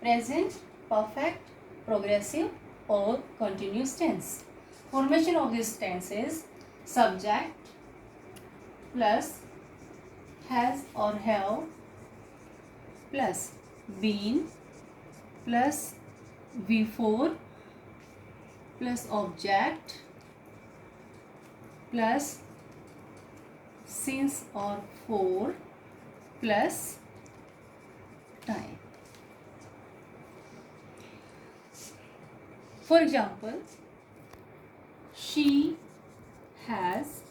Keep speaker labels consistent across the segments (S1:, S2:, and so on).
S1: present, perfect, progressive or continuous tense. Formation of this tense is subject plus has or have plus been plus before plus object plus since or for plus time. For example, she has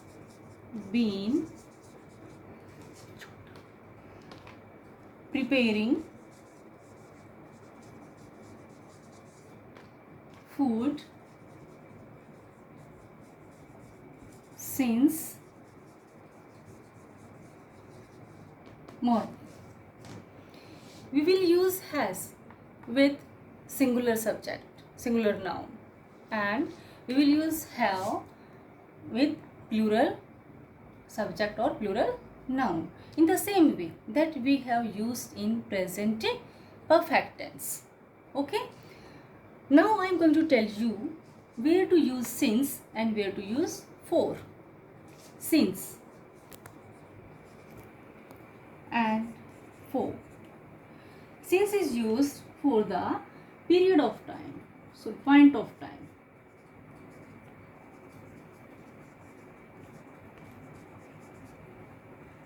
S1: been preparing food since morning. We will use has with singular subject, singular noun, and we will use have with plural subject or plural noun in the same way that we have used in present perfect tense. Okay, now I am going to tell you where to use since and where to use for. Since and for. Since is used for the period of time, so point of time.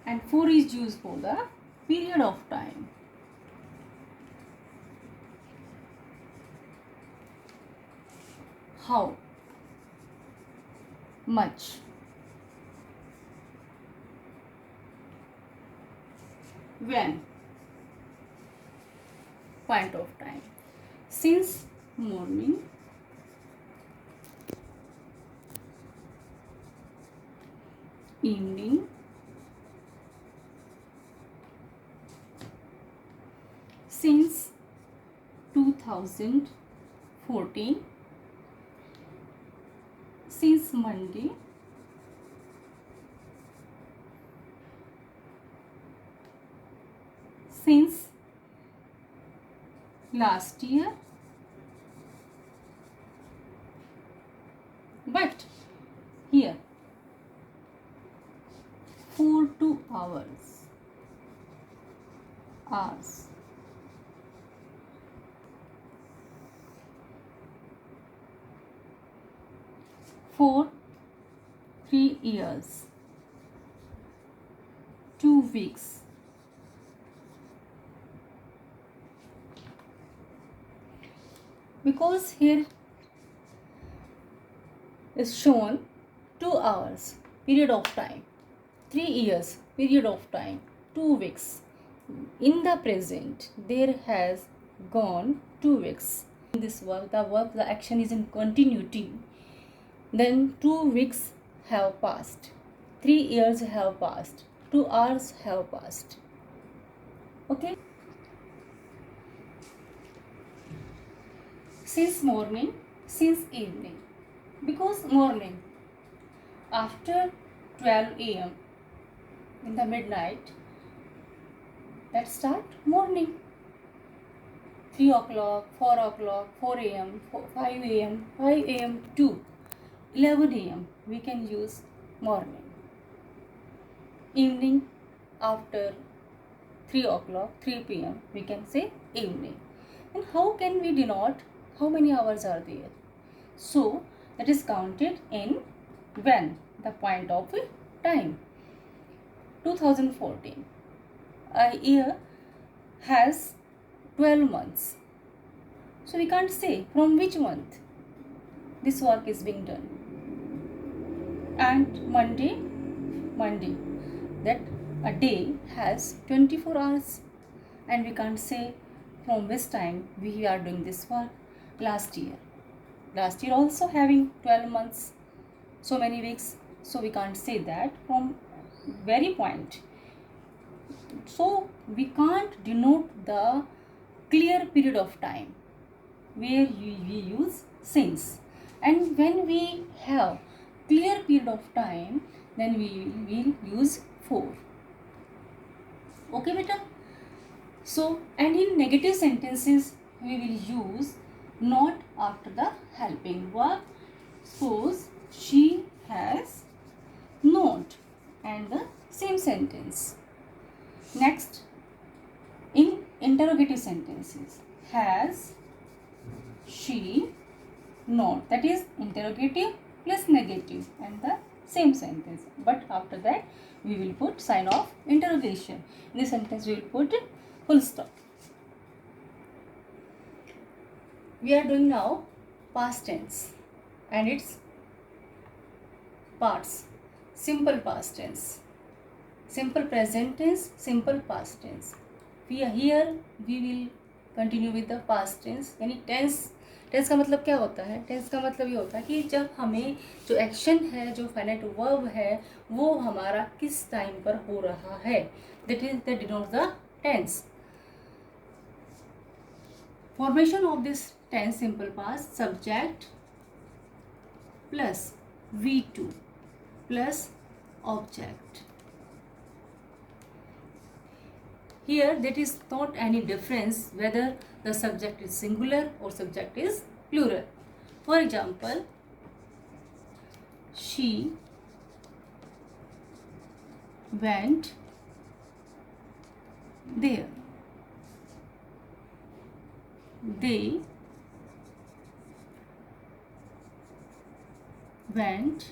S1: And for is used for the period of time. How much, when, point of time. Since morning, evening, since 2014, since Monday, since last year, but here for 2 hours, for 3 years, 2 weeks, because here is shown 2 hours period of time, 3 years period of time, 2 weeks. In the present there has gone 2 weeks. In this verb, the action is in continuity. Then 2 weeks have passed, 3 years have passed, 2 hours have passed. Okay. Since morning, since evening. Because morning, after 12 a.m. in the midnight, let's start morning. 3 o'clock, 4 o'clock, 4 a.m., 5 a.m., 5 a.m. to 11 a.m. we can use morning. Evening, after 3 o'clock, 3 p.m. we can say evening. And how can we denote how many hours are there? So that is counted in when, the point of time. 2014, a year has 12 months. So we can't say from which month this work is being done. And Monday, that a day has 24 hours, and we can't say from which time we are doing this work. Last year also having 12 months, so many weeks, so we can't say that from very point. So we can't denote the clear period of time where we use since. And when we have clear period of time, then we will use for. Okay beta? So, and in negative sentences we will use not after the helping verb. Suppose she has not, and the same sentence. Next, in interrogative sentences, has she not, that is interrogative plus negative and the same sentence, but after that we will put sign of interrogation. In this sentence we will put full stop. We are doing now past tense and its parts. Simple past tense, simple present tense, simple past tense. We will continue with the past tense. यानी tense का मतलब क्या होता है? Tense का मतलब ये होता है कि जब हमें जो एक्शन है, जो फाइनाइट वर्ब है, वो हमारा किस टाइम पर हो रहा है, that denotes the tense. Formation of this tense simple past: subject plus V2 plus object. Here there is not any difference whether the subject is singular or subject is plural. For example, she went there. They went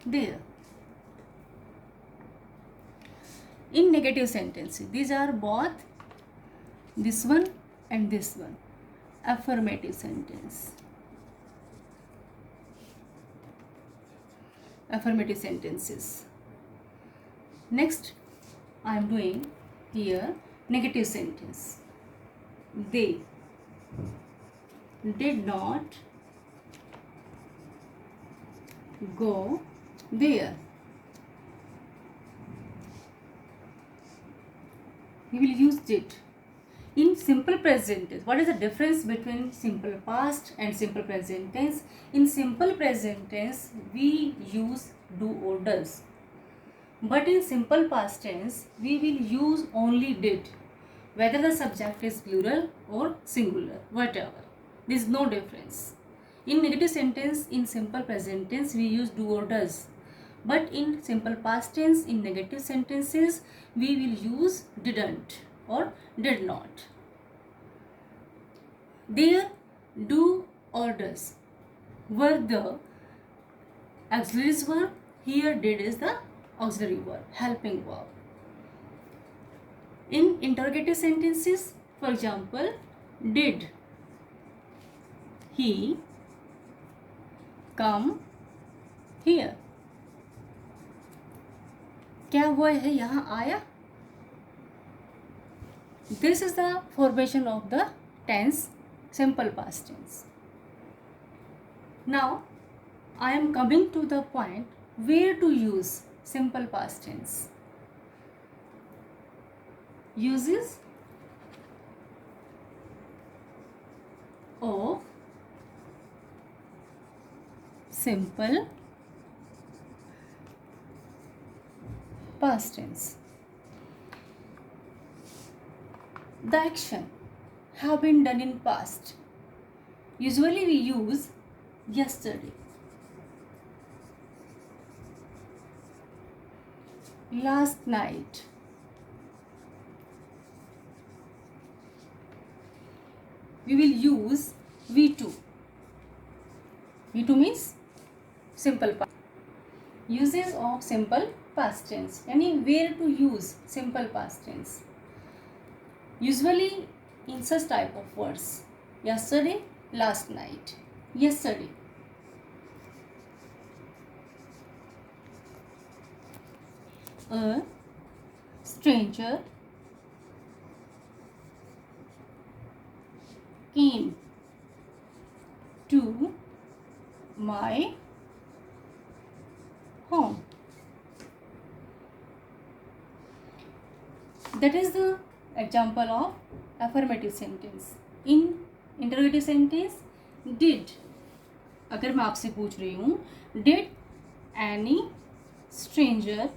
S1: there. In negative sentences, these are both this one and this one. Affirmative sentence. Affirmative sentences. Next, I am doing here negative sentence. They did not go there. We will use did. In simple present tense, what is the difference between simple past and simple present tense? In simple present tense, we use do or does. But in simple past tense, we will use only did, whether the subject is plural or singular, whatever. There is no difference. In negative sentence, in simple present tense, we use do or does. But in simple past tense, in negative sentences, we will use didn't or did not. There, do or does were the auxiliary verb. Here, did is the auxiliary verb, helping verb. In interrogative sentences, for example, did he come here? क्या वो है यहाँ आया? This is the formation of the tense, simple past tense. Now, I am coming to the point where to use simple past tense. Uses of simple past tense. The action have been done in past. Usually we use yesterday, last night, we will use V2. V2 means simple past. Uses of simple past tense, यानी where to use simple past tense. Usually in such type of words: yesterday, last night, yesterday. A stranger came to my home. That is the example of affirmative sentence. In interrogative sentence, did, अगर मैं आपसे पूछ रही हूँ, did any stranger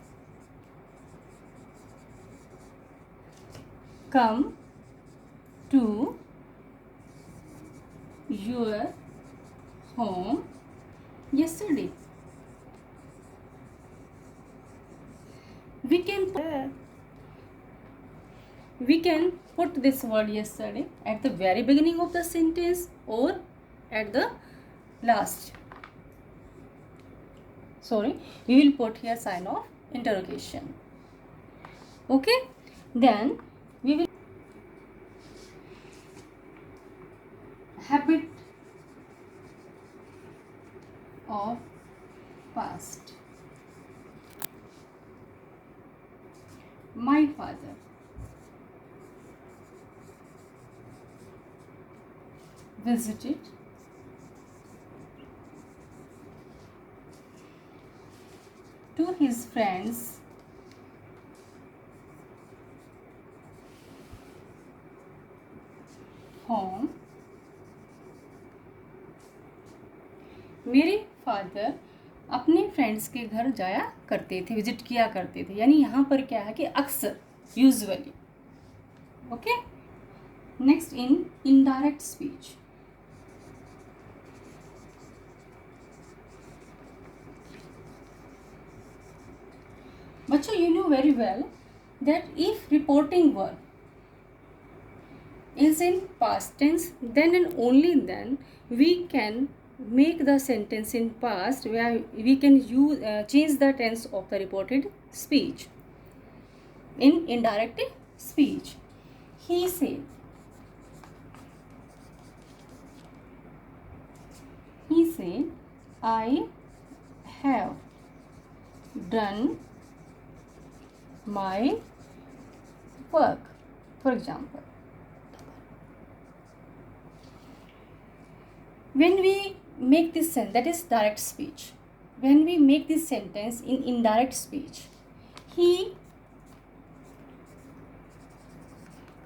S1: come to your home yesterday. We can put this word yesterday at the very beginning of the sentence or at the last. Sorry, we will put here sign of interrogation. Okay, then we will habit of past. My father visited to his friends home. मेरे father अपने friends के घर जाया करते थे, visit किया करते थे. यानी यहाँ पर क्या है कि अक्सर, usually. Okay. Next in indirect speech. बच्चों, you know very well that if reporting verb is in past tense, then and only then we can make the sentence in past, where we can use change the tense of the reported speech. In indirect speech, he said, I have done my work. For example, when we make this sentence, that is direct speech. When we make this sentence in indirect speech, he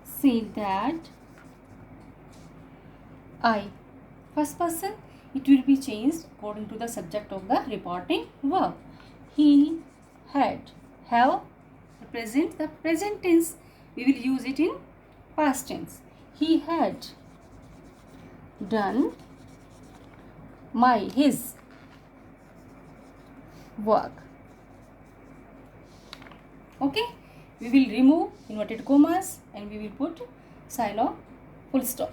S1: said that I, first person, it will be changed according to the subject of the reporting verb. He had, have represent the present tense. We will use it in past tense. He had done his work. Okay, we will remove inverted commas and we will put sign of full stop.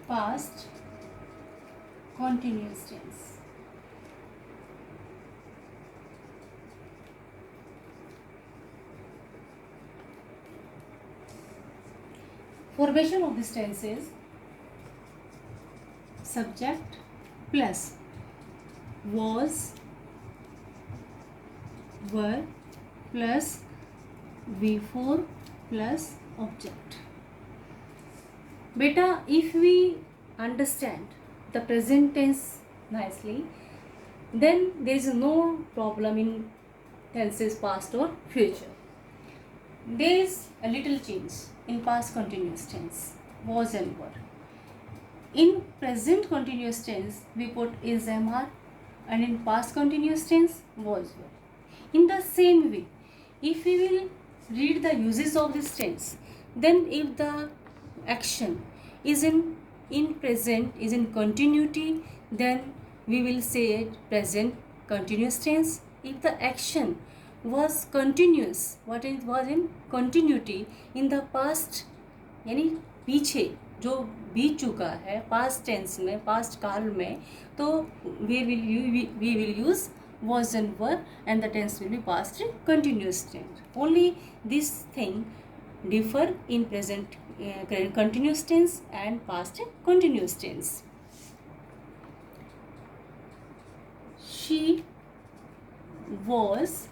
S1: Past continuous tense. Formation of this tense is subject plus was, were plus before plus object. Beta, if we understand the present tense nicely, then there is no problem in tenses past or future. There is a little change in past continuous tense, was and were. In present continuous tense, we put is, am, are, and in past continuous tense, was, were. In the same way, if we will read the uses of this tense, then if the action is in present, is in continuity, then we will say it present continuous tense. If the action was continuous, what it was in continuity in the past, यानी पीछे जो बीत चुका है past tense में, past काल में, तो we will use was and were and the tense will be past continuous tense. Only this thing differ in present continuous tense and past continuous tense. She was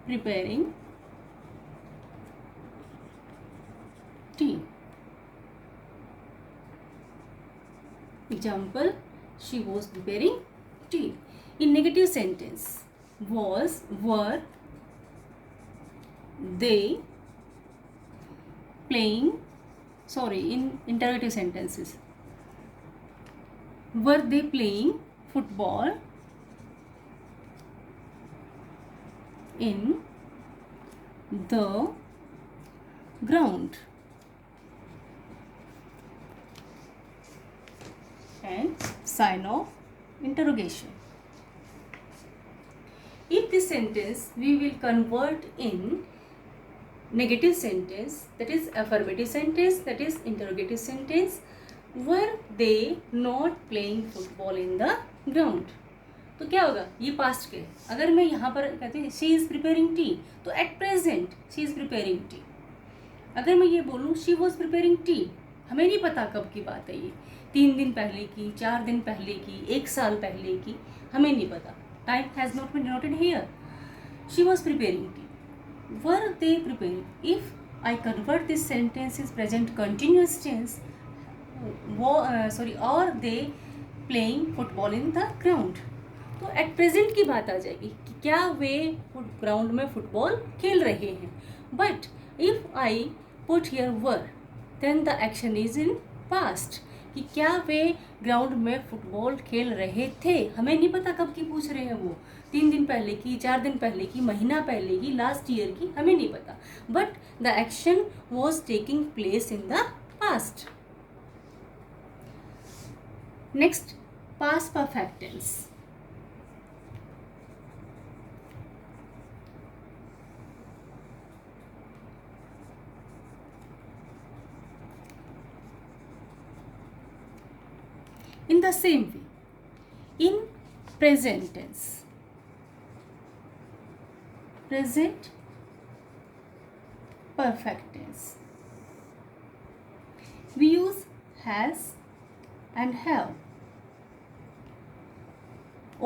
S1: preparing tea. Example, she was preparing tea. In negative sentence, was, were they playing, in interrogative sentences, were they playing football in the ground. And sign of interrogation. If this sentence we will convert in negative sentence, that is affirmative sentence, that is interrogative sentence, were they not playing football in the ground? तो क्या होगा, ये past के, अगर मैं यहाँ पर कहते हैं शी इज़ प्रिपेयरिंग टी, तो at present she is preparing T. अगर मैं ये बोलूँ शी वॉज प्रिपेयरिंग टी, हमें नहीं पता कब की बात है, ये 3 दिन पहले की, 4 दिन पहले की, 1 साल पहले की, हमें नहीं पता. Time has not been noted here. She was preparing tea. Were they preparing? If I convert this sentence is present continuous tense, are they playing football in the ground? तो at present की बात आ जाएगी कि क्या वे ground में football खेल रहे हैं. But if I put here were, then the action is in past. कि क्या वे ग्राउंड में फुटबॉल खेल रहे थे, हमें नहीं पता कब की पूछ रहे हैं वो, 3 दिन पहले की, 4 दिन पहले की, महीना पहले की, लास्ट ईयर की, हमें नहीं पता. But the action was taking place in the past. Next, past perfect tense. In the same way, in present tense, present perfect tense, we use has and have.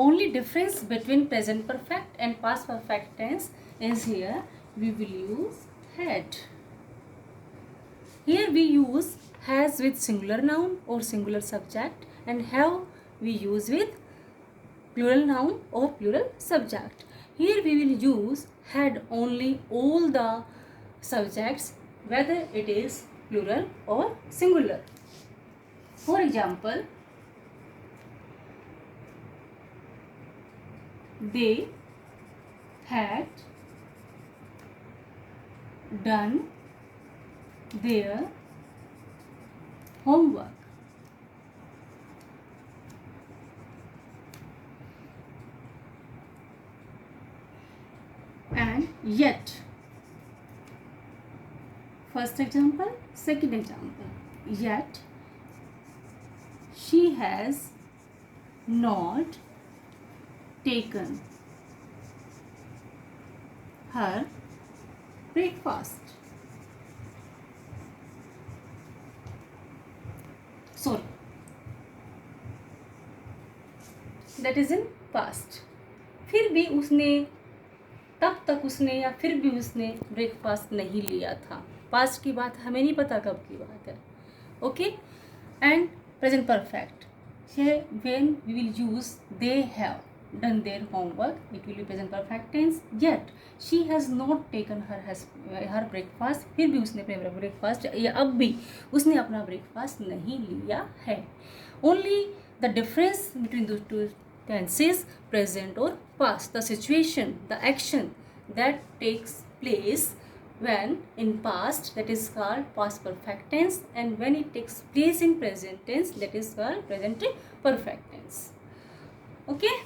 S1: Only difference between present perfect and past perfect tense is here we will use had. Here we use has with singular noun or singular subject, and have we use with plural noun or plural subject. Here we will use had only all the subjects, whether it is plural or singular. For example, they had done their homework. And yet, first example, second example, yet she has not taken her breakfast. Sorry, that is in past. फिर भी उसने, तब तक उसने या फिर भी उसने ब्रेकफास्ट नहीं लिया था. पास्ट की बात, हमें नहीं पता कब की बात है. Okay. And present perfect, when we will use they have done their homework, it will be present perfect tense. Yet she has not taken her breakfast, फिर भी उसने अपने ब्रेकफास्ट या अब भी उसने अपना ब्रेकफास्ट नहीं लिया है. Only the difference between the two tenses, present or past, the situation, the action that takes place when in past, that is called past perfect tense, and when it takes place in present tense, that is called present perfect tense. Okay,